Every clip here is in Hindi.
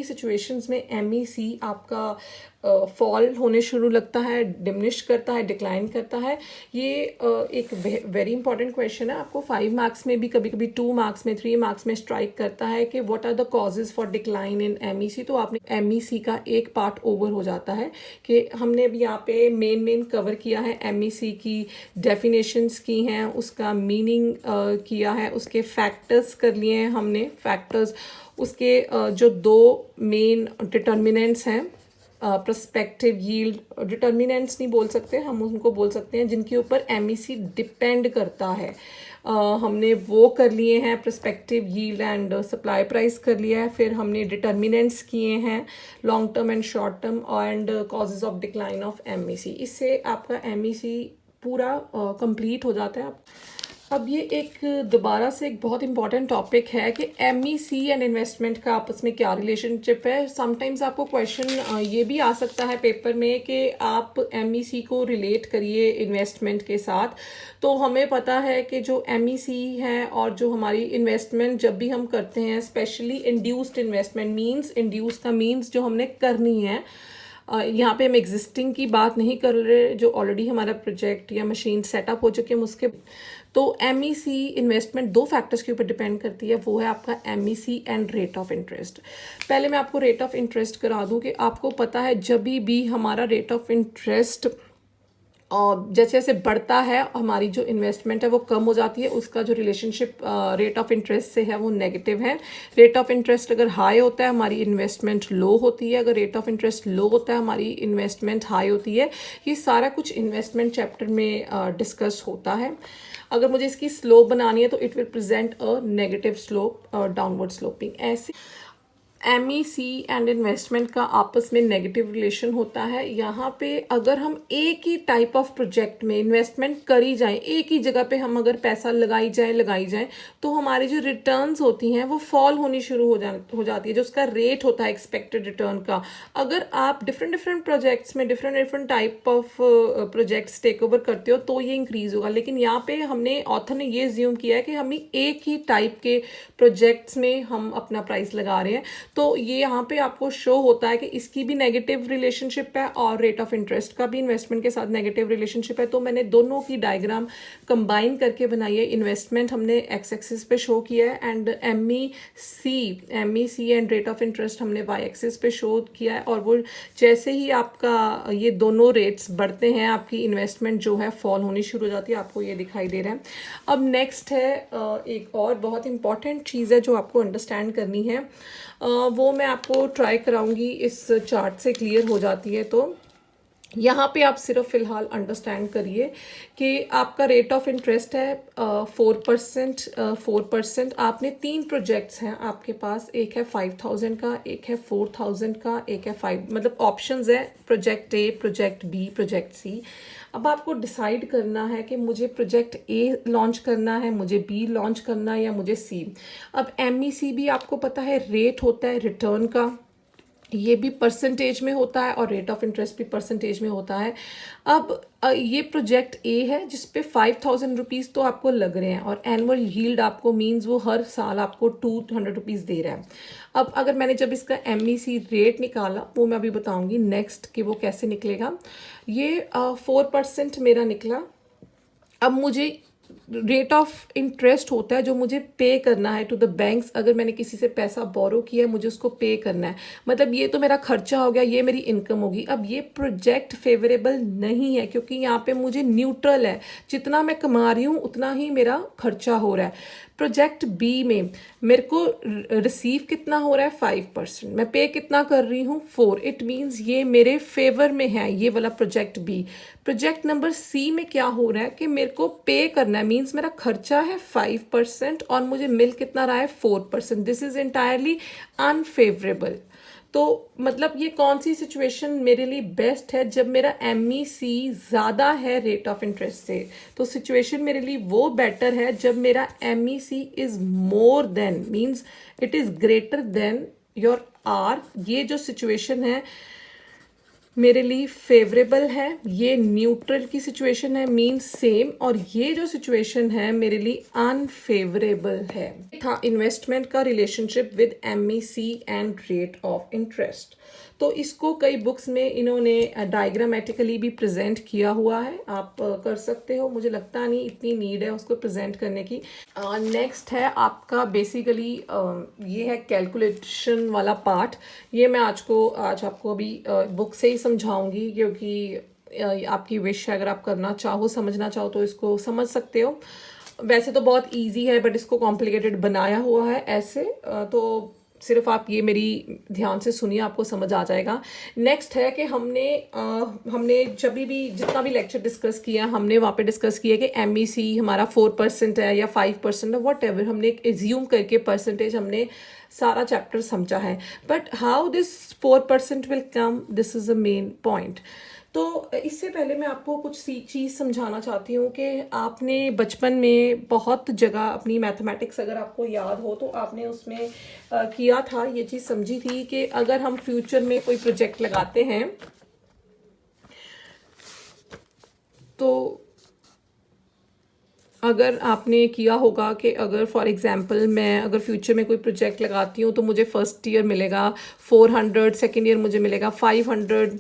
सिचुएशंस में MEC आपका फॉल होने शुरू लगता है, डिमिनिश करता है, डिक्लाइन करता है। ये एक वेरी इंपॉर्टेंट क्वेश्चन है, आपको 5 मार्क्स में भी, कभी कभी 2 मार्क्स में, 3 मार्क्स में स्ट्राइक करता है कि what are the causes for decline in MEC। तो आपने MEC का एक पार्ट ओवर हो जाता है कि हमने अभी यहाँ पे मेन कवर किया है, MEC की डेफिनेशंस की हैं, उसका मीनिंग किया है, उसके फैक्टर्स कर लिए हैं हमने, फैक्टर्स उसके जो 2 मेन डिटर्मिनेंट्स हैं, प्रोस्पेक्टिव यील्ड डिटर्मिनेंट्स नहीं बोल सकते हम, उनको बोल सकते हैं जिनके ऊपर MEC डिपेंड करता है। हमने वो कर लिए हैं, prospective yield and supply price कर लिया है। फिर हमने डिटर्मिनेंट्स किए हैं, long term and short term and causes of decline of MEC। इससे आपका MEC पूरा कंप्लीट हो जाता है। अब ये एक दोबारा से एक बहुत इंपॉर्टेंट टॉपिक है कि MEC एंड इन्वेस्टमेंट का आपस में क्या रिलेशनशिप है। समटाइम्स आपको क्वेश्चन ये भी आ सकता है पेपर में कि आप MEC को रिलेट करिए इन्वेस्टमेंट के साथ। तो हमें पता है कि जो MEC है और जो हमारी इन्वेस्टमेंट जब भी हम करते हैं, specially induced investment, means induce का मीन्स जो हमने करनी है, यहाँ पे हम एग्जिस्टिंग की बात नहीं कर रहे, जो ऑलरेडी हमारा प्रोजेक्ट या मशीन सेटअप हो चुके हैं उसके। तो MEC इन्वेस्टमेंट 2 फैक्टर्स के ऊपर डिपेंड करती है, वो है आपका MEC and rate of interest. पहले मैं आपको रेट ऑफ इंटरेस्ट करा दूं कि आपको पता है जब भी हमारा रेट ऑफ इंटरेस्ट और जैसे जैसे बढ़ता है हमारी जो इन्वेस्टमेंट है वो कम हो जाती है, उसका जो रिलेशनशिप रेट ऑफ इंटरेस्ट से है वो नेगेटिव है। रेट ऑफ इंटरेस्ट अगर हाई होता है हमारी इन्वेस्टमेंट लो होती है, अगर रेट ऑफ इंटरेस्ट लो होता है हमारी इन्वेस्टमेंट हाई होती है। ये सारा कुछ इन्वेस्टमेंट चैप्टर में डिस्कस होता है। अगर मुझे इसकी स्लोप बनानी है तो it will present a negative slope, downward sloping. ऐसे MEC एंड इन्वेस्टमेंट का आपस में नेगेटिव रिलेशन होता है। यहाँ पे अगर हम एक ही टाइप ऑफ प्रोजेक्ट में इन्वेस्टमेंट करी जाए, एक ही जगह पे हम अगर पैसा लगाई जाए तो हमारी जो रिटर्न्स होती हैं वो फॉल होनी शुरू हो जाती है, जो उसका रेट होता है एक्सपेक्टेड रिटर्न का। अगर आप डिफरेंट प्रोजेक्ट्स में different type of projects take over करते हो तो ये इंक्रीज होगा। लेकिन यहाँ पे हमने ऑथर ने ये ज्यूम किया है कि हम एक ही टाइप के प्रोजेक्ट्स में हम अपना प्राइस लगा रहे हैं, तो ये यहाँ पे आपको शो होता है कि इसकी भी नेगेटिव रिलेशनशिप है और रेट ऑफ इंटरेस्ट का भी इन्वेस्टमेंट के साथ नेगेटिव रिलेशनशिप है। तो मैंने दोनों की डायग्राम कंबाइन करके बनाई है। इन्वेस्टमेंट हमने एक्स एक्सिस पे शो किया है and MEC and rate of interest हमने वाई एक्सिस पे शो किया है। और वो जैसे ही आपका ये दोनों रेट्स बढ़ते हैं आपकी इन्वेस्टमेंट जो है फॉल होनी शुरू हो जाती है, आपको ये दिखाई दे रहा है। अब नेक्स्ट है एक और बहुत इंपॉर्टेंट चीज़ है जो आपको अंडरस्टैंड करनी है, वो मैं आपको ट्राई कराऊंगी, इस चार्ट से क्लियर हो जाती है। तो यहाँ पे आप सिर्फ फिलहाल अंडरस्टैंड करिए कि आपका रेट ऑफ इंटरेस्ट है 4%। आपने 3 प्रोजेक्ट्स हैं आपके पास, एक है 5000 का, एक है 4000 का, एक है 5, मतलब ऑप्शंस है project A, project B, project C। अब आपको डिसाइड करना है कि मुझे प्रोजेक्ट A लॉन्च करना है, मुझे B लॉन्च करना है या मुझे C। अब MEC भी आपको पता है रेट होता है रिटर्न का, ये भी परसेंटेज में होता है और रेट ऑफ इंटरेस्ट भी परसेंटेज में होता है। अब ये प्रोजेक्ट A है जिस पे 5000 रुपीज़ तो आपको लग रहे हैं और एनुअल यील्ड आपको मीन्स वो हर साल आपको 200 रुपीज़ दे रहा है। अब अगर मैंने जब इसका MEC रेट निकाला वो मैं अभी बताऊंगी नेक्स्ट कि वो कैसे निकलेगा। ये 4% मेरा निकला। अब मुझे रेट ऑफ इंटरेस्ट होता है जो मुझे पे करना है टू द बैंक्स। अगर मैंने किसी से पैसा बोरो किया है मुझे उसको पे करना है, मतलब ये तो मेरा खर्चा हो गया, ये मेरी इनकम होगी। अब ये प्रोजेक्ट फेवरेबल नहीं है क्योंकि यहाँ पे मुझे न्यूट्रल है, जितना मैं कमा रही हूँ उतना ही मेरा खर्चा हो रहा है। प्रोजेक्ट B में मेरे को रिसीव कितना हो रहा है 5%, मैं पे कितना कर रही हूँ 4, इट मीन्स ये मेरे फेवर में है ये वाला project B। Project number C में क्या हो रहा है कि मेरे को पे करना है, मीन्स मेरा खर्चा है 5% और मुझे मिल कितना रहा है 4%। This is entirely unfavourable. तो मतलब ये कौन सी सिचुएशन मेरे लिए बेस्ट है, जब मेरा MEC ज़्यादा है रेट ऑफ इंटरेस्ट से। तो सिचुएशन मेरे लिए वो बेटर है जब मेरा MEC is more than, means it is greater than your R। ये जो सिचुएशन है मेरे लिए फेवरेबल है, ये न्यूट्रल की सिचुएशन है मीन सेम, और ये जो सिचुएशन है मेरे लिए अनफेवरेबल है। था इन्वेस्टमेंट का relationship with MEC and rate of interest. तो इसको कई बुक्स में इन्होंने डायग्रामेटिकली भी प्रेजेंट किया हुआ है, आप कर सकते हो, मुझे लगता नहीं इतनी नीड है उसको प्रेजेंट करने की। नेक्स्ट है आपका बेसिकली ये है कैलकुलेशन वाला पार्ट। ये मैं आज आपको अभी बुक से ही समझाऊंगी, क्योंकि आपकी विश है, अगर आप करना चाहो समझना चाहो तो इसको समझ सकते हो। वैसे तो बहुत इजी है बट इसको कॉम्प्लिकेटेड बनाया हुआ है ऐसे, तो सिर्फ आप ये मेरी ध्यान से सुनिए, आपको समझ आ जाएगा। नेक्स्ट है कि हमने जब भी जितना भी लेक्चर डिस्कस किया, हमने वहाँ पे डिस्कस किया कि MEC हमारा 4% है या 5% है, वट एवर, हमने एक एज्यूम करके परसेंटेज हमने सारा चैप्टर समझा है। But how this 4% will come, this is a main point. तो इससे पहले मैं आपको कुछ चीज़ समझाना चाहती हूँ कि आपने बचपन में बहुत जगह अपनी मैथमेटिक्स अगर आपको याद हो तो आपने उसमें किया था, ये चीज़ समझी थी कि अगर हम फ्यूचर में कोई प्रोजेक्ट लगाते हैं तो अगर आपने किया होगा कि अगर फॉर एग्जांपल मैं अगर फ्यूचर में कोई प्रोजेक्ट लगाती हूँ तो मुझे फर्स्ट ईयर मिलेगा 400, सेकेंड ईयर मुझे मिलेगा 500,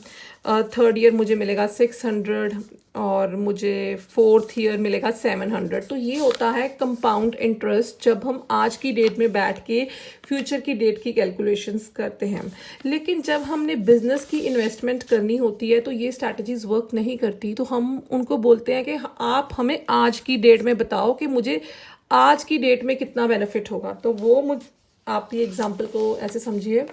थर्ड ईयर मुझे मिलेगा 600 और मुझे फोर्थ ईयर मिलेगा 700। तो ये होता है कंपाउंड इंटरेस्ट जब हम आज की डेट में बैठ के फ्यूचर की डेट की कैलकुलेशंस करते हैं। लेकिन जब हमने बिजनेस की इन्वेस्टमेंट करनी होती है तो ये स्ट्रैटेजीज वर्क नहीं करती, तो हम उनको बोलते हैं कि आप हमें आज की डेट में बताओ कि मुझे आज की डेट में कितना बेनिफिट होगा। तो वो आप ये एग्जाम्पल को ऐसे समझिए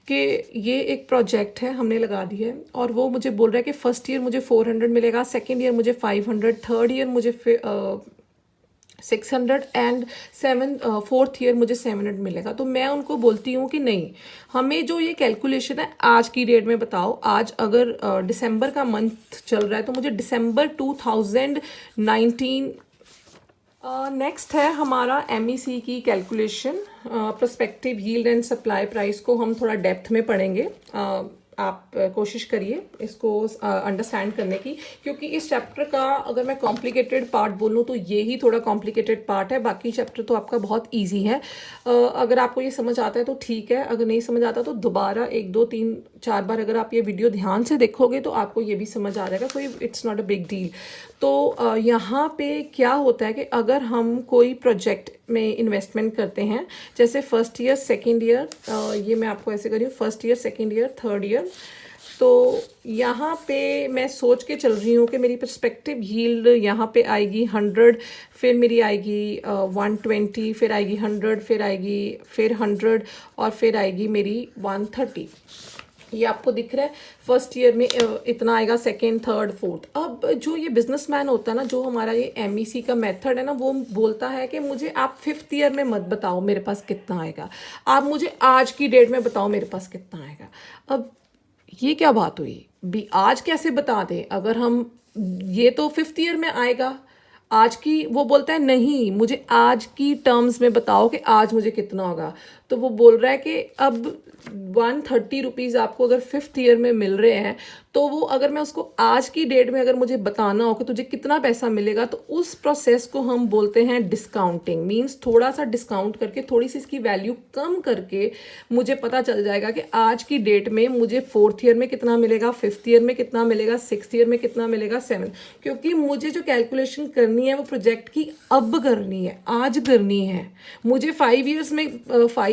कि ये एक प्रोजेक्ट है, हमने लगा दी है और वो मुझे बोल रहा है कि फर्स्ट ईयर मुझे 400 मिलेगा, सेकेंड ईयर मुझे 500, थर्ड ईयर मुझे 600 एंड फोर्थ ईयर मुझे 700 मिलेगा। तो मैं उनको बोलती हूँ कि नहीं, हमें जो ये कैलकुलेशन है आज की डेट में बताओ। आज अगर दिसंबर का मंथ चल रहा है तो मुझे दिसंबर 2019। नेक्स्ट है हमारा MEC की calculation, prospective yield and supply price को हम थोड़ा डेप्थ में पढ़ेंगे। आप कोशिश करिए इसको अंडरस्टैंड करने की, क्योंकि इस चैप्टर का अगर मैं कॉम्प्लिकेटेड पार्ट बोलूँ तो ये ही थोड़ा कॉम्प्लिकेटेड पार्ट है, बाकी चैप्टर तो आपका बहुत इजी है। अगर आपको ये समझ आता है तो ठीक है, अगर नहीं समझ आता तो दोबारा 1 2 3 4 बार अगर आप ये वीडियो ध्यान से देखोगे तो आपको ये भी समझ आ जाएगा, कोई it's not a big deal. तो यहाँ पे क्या होता है कि अगर हम कोई प्रोजेक्ट में इन्वेस्टमेंट करते हैं, जैसे फर्स्ट ईयर सेकेंड ईयर, ये मैं आपको ऐसे करी हूँ, first year second year third year. तो यहाँ पे मैं सोच के चल रही हूँ कि मेरी पर्सपेक्टिव यील्ड यहाँ पे आएगी 100, फिर मेरी आएगी 120, फिर आएगी 100, फिर आएगी फिर 100 और फिर आएगी मेरी 130। ये आपको दिख रहा है, फर्स्ट ईयर में इतना आएगा, सेकेंड थर्ड फोर्थ। अब जो ये बिजनेसमैन होता है ना, जो हमारा ये MEC का मेथड है ना, वो बोलता है कि मुझे आप फिफ्थ ईयर में मत बताओ मेरे पास कितना आएगा, आप मुझे आज की डेट में बताओ मेरे पास कितना आएगा। अब ये क्या बात हुई भी, आज कैसे बता दें, अगर हम ये तो फिफ्थ ईयर में आएगा आज की, वो बोलता है नहीं मुझे आज की टर्म्स में बताओ कि आज मुझे कितना होगा। तो वो बोल रहा है कि अब 130 रुपीज़ आपको अगर फिफ्थ ईयर में मिल रहे हैं, तो वो अगर मैं उसको आज की डेट में अगर मुझे बताना हो कि तुझे कितना पैसा मिलेगा, तो उस प्रोसेस को हम बोलते हैं डिस्काउंटिंग। मीन्स थोड़ा सा डिस्काउंट करके, थोड़ी सी इसकी वैल्यू कम करके मुझे पता चल जाएगा कि आज की डेट में मुझे फोर्थ ईयर में कितना मिलेगा, फिफ्थ ईयर में कितना मिलेगा, सिक्स्थ ईयर में कितना मिलेगा, सेवन। क्योंकि मुझे जो कैलकुलेशन करनी है वो प्रोजेक्ट की अब करनी है, आज करनी है। मुझे 5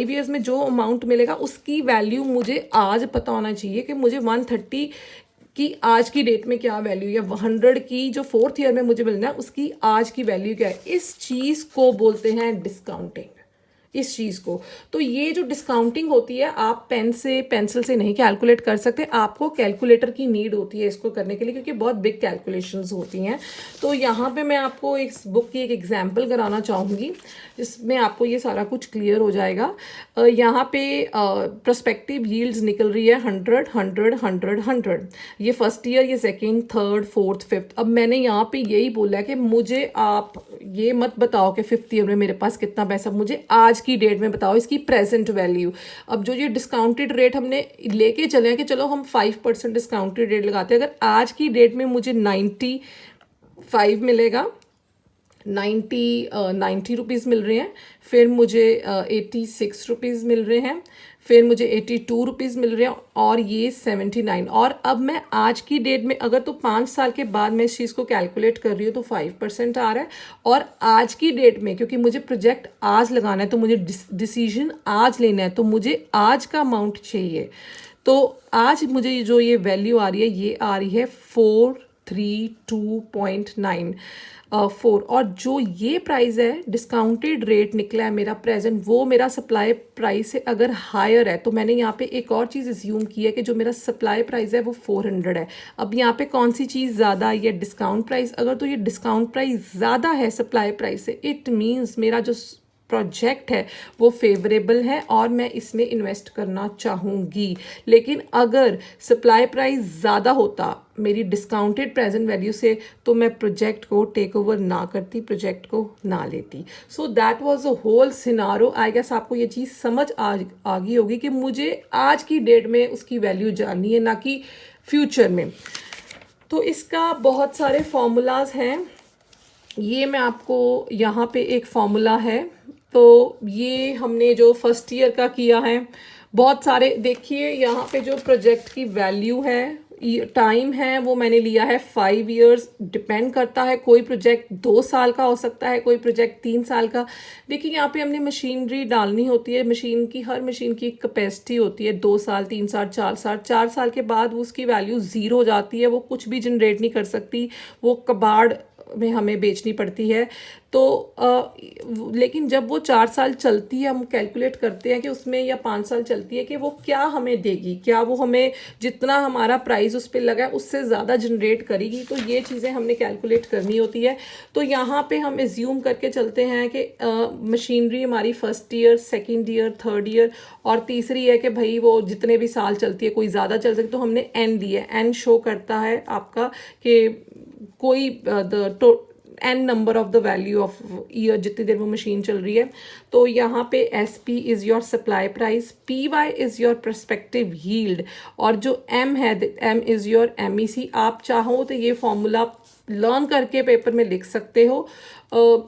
ईयर्स में जो अमाउंट मिलेगा उसकी वैल्यू मुझे आज पता होना चाहिए कि मुझे 130 की आज की डेट में क्या वैल्यू, या 100 की जो फोर्थ ईयर में मुझे मिलना है उसकी आज की वैल्यू क्या है। इस चीज़ को बोलते हैं डिस्काउंटिंग, इस चीज़ को। तो ये जो डिस्काउंटिंग होती है, आप पेंसिल से नहीं कैलकुलेट कर सकते, आपको कैलकुलेटर की नीड होती है इसको करने के लिए, क्योंकि बहुत बिग कैलकुलेशंस होती हैं। तो यहाँ पे मैं आपको इस बुक की एक एग्जांपल कराना चाहूँगी जिसमें आपको ये सारा कुछ क्लियर हो जाएगा। यहाँ पे प्रोस्पेक्टिव यील्ड्स निकल रही है 100 100 100 100। ये फर्स्ट ईयर, ये सेकेंड थर्ड फोर्थ फिफ्थ। अब मैंने यहाँ पे यही बोला है कि मुझे आप ये मत बताओ कि फिफ्थ ईयर में मेरे पास कितना पैसा, मुझे आज की डेट में बताओ इसकी प्रेजेंट वैल्यू। अब जो ये डिस्काउंटेड रेट हमने लेके चले हैं कि चलो हम 5% डिस्काउंटेड रेट लगाते हैं, अगर आज की डेट में मुझे 95 मिलेगा, 90 रुपीज़ मिल रहे हैं, फिर मुझे 86 रुपीज़ मिल रहे हैं, फिर मुझे 82 रुपीज़ मिल रहे हैं, और ये 79। और अब मैं आज की डेट में अगर तो 5 साल के बाद मैं इस चीज़ को कैलकुलेट कर रही हूँ तो 5% आ रहा है। और आज की डेट में क्योंकि मुझे प्रोजेक्ट आज लगाना है तो मुझे डिसीजन आज लेना है, तो मुझे आज का अमाउंट चाहिए। तो आज मुझे जो ये वैल्यू आ रही है ये आ रही है 432.94। और जो ये प्राइस है डिस्काउंटेड रेट निकला है मेरा प्रेजेंट, वो मेरा सप्लाई प्राइस से अगर हायर है, तो मैंने यहाँ पे एक और चीज़ अज्यूम की है कि जो मेरा सप्लाई प्राइस है वो 400 है। अब यहाँ पे कौन सी चीज़ ज़्यादा है, ये डिस्काउंट प्राइस। अगर तो ये डिस्काउंट प्राइस ज़्यादा है सप्लाई प्राइस से, इट मीन्स मेरा जो प्रोजेक्ट है वो फेवरेबल है और मैं इसमें इन्वेस्ट करना चाहूँगी। लेकिन अगर सप्लाई प्राइस ज़्यादा होता मेरी डिस्काउंटेड प्रेजेंट वैल्यू से, तो मैं प्रोजेक्ट को टेक ओवर ना करती, प्रोजेक्ट को ना लेती। So that was a whole scenario. I guess आपको ये चीज़ समझ आ गई होगी कि मुझे आज की डेट में उसकी वैल्यू जाननी है, ना कि फ्यूचर में। तो इसका बहुत सारे फॉर्मूलाज हैं, ये मैं आपको यहाँ पे एक फॉर्मूला है, तो ये हमने जो फर्स्ट ईयर का किया है, बहुत सारे देखिए यहाँ पे जो प्रोजेक्ट की वैल्यू है, टाइम है, वो मैंने लिया है 5 इयर्स। डिपेंड करता है, कोई प्रोजेक्ट 2 साल का हो सकता है, कोई प्रोजेक्ट 3 साल का। देखिए यहाँ पे हमने मशीनरी डालनी होती है, मशीन की हर मशीन की कैपेसिटी होती है 2 साल, 3 साल, 4 साल। 4 साल के बाद उसकी वैल्यू ज़ीरो हो जाती है, वो कुछ भी जनरेट नहीं कर सकती, वो कबाड़ में हमें बेचनी पड़ती है। तो लेकिन जब वो 4 साल चलती है, हम कैलकुलेट करते हैं कि उसमें, या 5 साल चलती है, कि वो क्या हमें देगी, क्या वो हमें जितना हमारा प्राइस उस पर लगा है उससे ज़्यादा जनरेट करेगी। तो ये चीज़ें हमने कैलकुलेट करनी होती है। तो यहाँ पे हम एज्यूम करके चलते हैं कि मशीनरी हमारी first year, second year, third year, और तीसरी है कि भाई वो जितने भी साल चलती है, कोई ज़्यादा चल सकती, तो हमने एन दिया है। एन शो करता है आपका कि कोई n number of the value of year, जितनी देर वो मशीन चल रही है। तो यहाँ पे S P is your supply price, P Y is your perspective yield, और जो एम है, M is your M E C. आप चाहो तो ये फॉर्मूला लर्न करके पेपर में लिख सकते हो।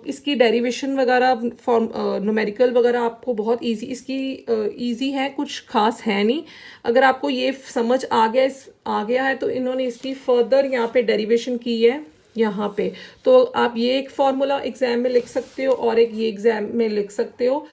इसकी डेरिवेशन वगैरह, फॉर्म न्यूमेरिकल वगैरह आपको बहुत इजी, इसकी इजी है, कुछ खास है नहीं। अगर आपको ये समझ आ गया है तो इन्होंने इसकी फर्दर यहाँ पे डेरिवेशन की है यहाँ पे। तो आप ये एक फॉर्मूला एग्जाम में लिख सकते हो और एक ये एग्जाम में लिख सकते हो।